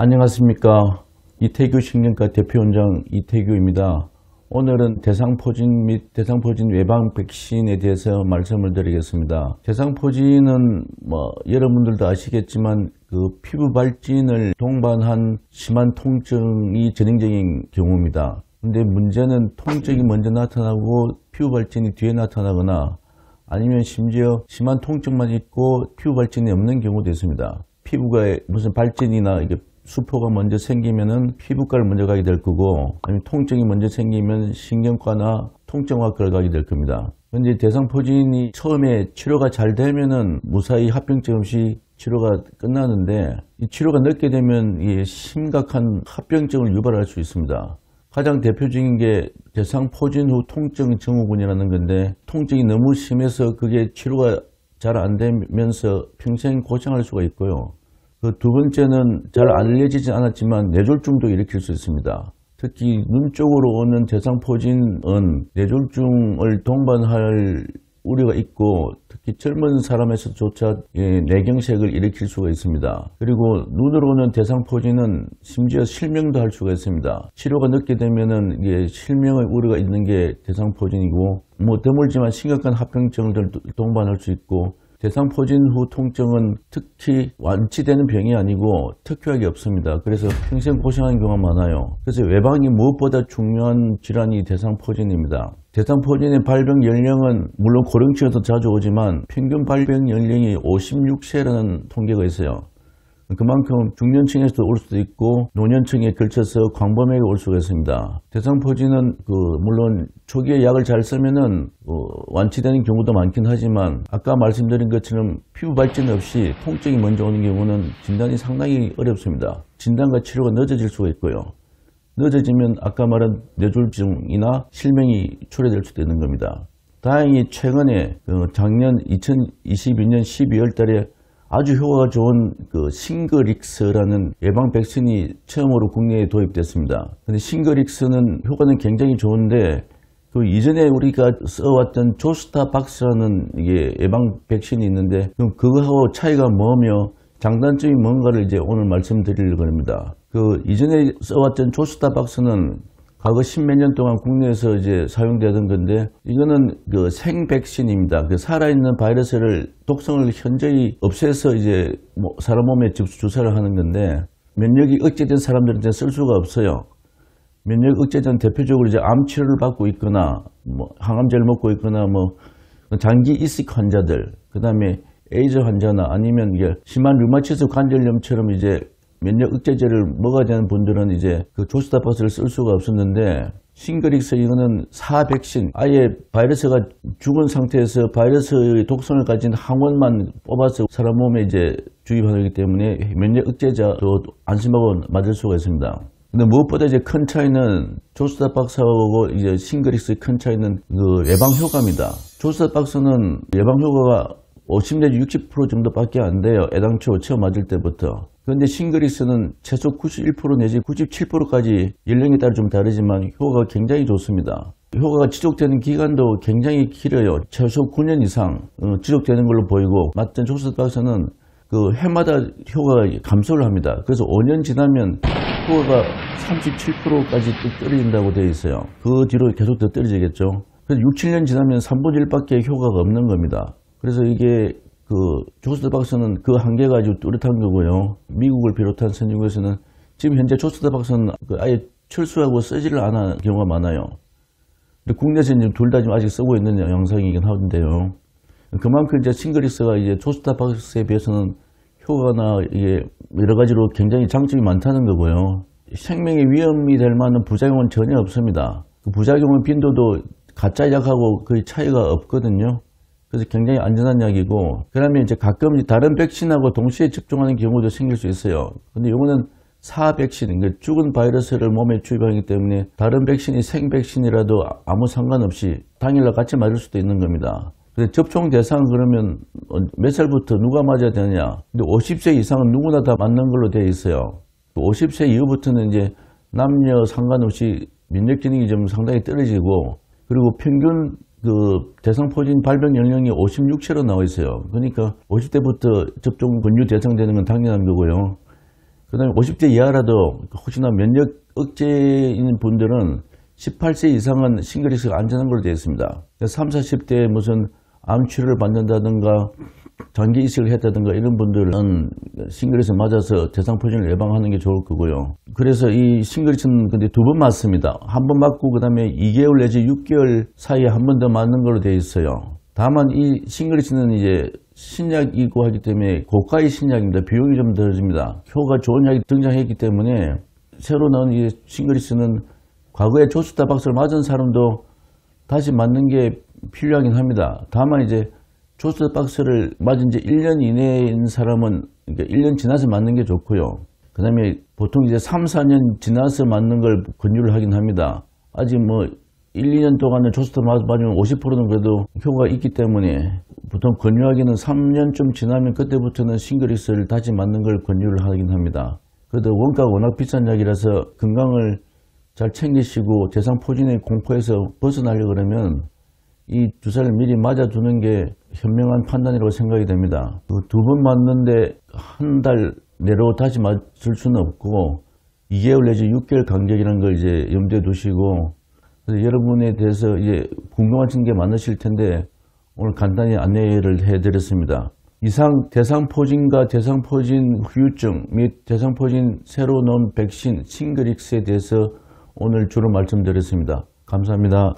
안녕하십니까. 이태규 신경과 대표원장 이태규입니다. 오늘은 대상포진 및 대상포진 예방 백신에 대해서 말씀을 드리겠습니다. 대상포진은 여러분들도 아시겠지만 피부 발진을 동반한 심한 통증이 전형적인 경우입니다. 근데 문제는 통증이 먼저 나타나고 피부 발진이 뒤에 나타나거나 아니면 심지어 심한 통증만 있고 피부 발진이 없는 경우도 있습니다. 피부가 무슨 발진이나 이게 수포가 먼저 생기면은 피부과를 먼저 가게 될 거고, 아니면 통증이 먼저 생기면 신경과나 통증학과를 가게 될 겁니다. 근데 대상포진이 처음에 치료가 잘 되면은 무사히 합병증 없이 치료가 끝나는데, 이 치료가 늦게 되면 이게 심각한 합병증을 유발할 수 있습니다. 가장 대표적인 게 대상포진 후 통증 증후군이라는 건데, 통증이 너무 심해서 그게 치료가 잘 안 되면서 평생 고생할 수가 있고요. 그 두 번째는 잘 알려지지 않았지만 뇌졸중도 일으킬 수 있습니다. 특히 눈 쪽으로 오는 대상포진은 뇌졸중을 동반할 우려가 있고, 특히 젊은 사람에서조차 뇌경색을 일으킬 수가 있습니다. 그리고 눈으로 오는 대상포진은 심지어 실명도 할 수가 있습니다. 치료가 늦게 되면은 이게 실명의 우려가 있는 게 대상포진이고, 드물지만 심각한 합병증을 동반할 수 있고, 대상포진 후 통증은 특히 완치되는 병이 아니고 특효약이 없습니다. 그래서 평생 고생하는 경우가 많아요. 그래서 예방이 무엇보다 중요한 질환이 대상포진입니다. 대상포진의 발병 연령은 물론 고령층에도 자주 오지만 평균 발병 연령이 56세라는 통계가 있어요. 그만큼 중년층에서도 올 수도 있고 노년층에 걸쳐서 광범위하게 올 수가 있습니다. 대상포진은 물론 초기에 약을 잘 쓰면은 완치되는 경우도 많긴 하지만, 아까 말씀드린 것처럼 피부 발진 없이 통증이 먼저 오는 경우는 진단이 상당히 어렵습니다. 진단과 치료가 늦어질 수가 있고요. 늦어지면 아까 말한 뇌졸중이나 실명이 초래될 수도 있는 겁니다. 다행히 최근에 작년 2022년 12월 달에 아주 효과가 좋은 싱그릭스라는 예방 백신이 처음으로 국내에 도입됐습니다. 근데 싱그릭스는 효과는 굉장히 좋은데, 그 이전에 우리가 써왔던 조스타박스라는 이게 예방 백신이 있는데, 그럼 그거하고 차이가 뭐며 장단점이 뭔가를 이제 오늘 말씀드리려고 합니다. 이전에 써왔던 조스타박스는 과거 십몇 년 동안 국내에서 이제 사용되던 건데, 이거는 생백신입니다. 살아있는 바이러스를 독성을 현저히 없애서 이제 사람 몸에 주사를 하는 건데, 면역이 억제된 사람들한테 쓸 수가 없어요. 면역 억제제는 대표적으로 이제 암 치료를 받고 있거나, 항암제를 먹고 있거나, 장기 이식 환자들, 그 다음에 에이즈 환자나 아니면 이게 심한 류마티스 관절염처럼 이제 면역 억제제를 먹어야 되는 분들은 이제 조스타박스를 쓸 수가 없었는데, 싱그릭스 이거는 사백신, 아예 바이러스가 죽은 상태에서 바이러스의 독성을 가진 항원만 뽑아서 사람 몸에 이제 주입하기 때문에 면역 억제제도 안심하고 맞을 수가 있습니다. 근데 무엇보다 이제 큰 차이는 조스타박스하고 이제 싱그릭스의 큰 차이는 예방 효과입니다. 조스타박스는 예방 효과가 50 내지 60% 정도밖에 안 돼요. 애당초 처음 맞을 때부터. 그런데 싱그릭스는 최소 91% 내지 97%까지 연령에 따라 좀 다르지만 효과가 굉장히 좋습니다. 효과가 지속되는 기간도 굉장히 길어요. 최소 9년 이상 지속되는 걸로 보이고, 맞던 조스박스는 해마다 효과가 감소를 합니다. 그래서 5년 지나면 효과가 37%까지 뚝 떨어진다고 되어 있어요. 그 뒤로 계속 더 떨어지겠죠. 그래서 6, 7년 지나면 3분의 1밖에 효과가 없는 겁니다. 그래서 이게 조스타박스는 그 한계가 아주 뚜렷한 거고요. 미국을 비롯한 선진국에서는 지금 현재 조스타박스는 아예 철수하고 쓰지를 않은 경우가 많아요. 근데 국내에서는 둘 다 지금 아직 쓰고 있는 양상이긴 하는데요. 그만큼 이제 싱그릭스가 이제 조스타박스에 비해서는 효과나 이게 여러 가지로 굉장히 장점이 많다는 거고요. 생명의 위험이 될 만한 부작용은 전혀 없습니다. 그 부작용의 빈도도 가짜 약하고 거의 차이가 없거든요. 그래서 굉장히 안전한 약이고, 그러면 이제 가끔 다른 백신하고 동시에 접종하는 경우도 생길 수 있어요. 근데 이거는 사백신, 그러니까 죽은 바이러스를 몸에 주입하기 때문에 다른 백신이 생백신이라도 아무 상관없이 당일날 같이 맞을 수도 있는 겁니다. 근데 접종 대상은 그러면 몇 살부터 누가 맞아야 되느냐? 근데 50세 이상은 누구나 다 맞는 걸로 되어 있어요. 50세 이후부터는 이제 남녀 상관없이 면역 기능이 좀 상당히 떨어지고, 그리고 평균 대상포진 발병 연령이 56세로 나와 있어요. 그러니까 50대부터 접종 권유 대상되는 건 당연한 거고요. 그 다음에 50대 이하라도 혹시나 면역 억제인 분들은 18세 이상은 싱글릭스가 안전한 걸로 되어 있습니다. 30, 40대에 무슨 암 치료를 받는다든가 장기 이식을 했다든가 이런 분들은 싱글릭스 맞아서 대상포진을 예방하는 게 좋을 거고요. 그래서 이 싱글릭스는 근데 2번 맞습니다. 한 번 맞고 그 다음에 2개월 내지 6개월 사이에 한 번 더 맞는 걸로 되어 있어요. 다만 이 싱글릭스는 이제 신약이고 하기 때문에 고가의 신약입니다. 비용이 좀 들어집니다. 효과 좋은 약이 등장했기 때문에 새로 나온 이 싱글릭스는 과거에 조스타박스를 맞은 사람도 다시 맞는 게 필요하긴 합니다. 다만 이제 조스박스를 맞은 지 1년 이내인 사람은 그러니까 1년 지나서 맞는 게 좋고요. 그 다음에 보통 이제 3, 4년 지나서 맞는 걸 권유를 하긴 합니다. 아직 뭐 1, 2년 동안은 조스타 맞으면 50%는 그래도 효과가 있기 때문에 보통 권유하기는 3년쯤 지나면 그때부터는 싱글릭스를 다시 맞는 걸 권유를 하긴 합니다. 그래도 원가가 워낙 비싼 약이라서 건강을 잘 챙기시고 대상포진의 공포에서 벗어나려고 그러면 이 주사를 미리 맞아두는 게 현명한 판단이라고 생각이 됩니다. 2번 맞는데 한 달 내로 다시 맞을 수는 없고 2개월 내지 6개월 간격이라는 걸 이제 염두에 두시고 여러분에 대해서 이제 궁금하신 게 많으실 텐데 오늘 간단히 안내를 해드렸습니다. 이상 대상포진과 대상포진 후유증 및 대상포진 새로 나온 백신 싱글릭스에 대해서 오늘 주로 말씀드렸습니다. 감사합니다.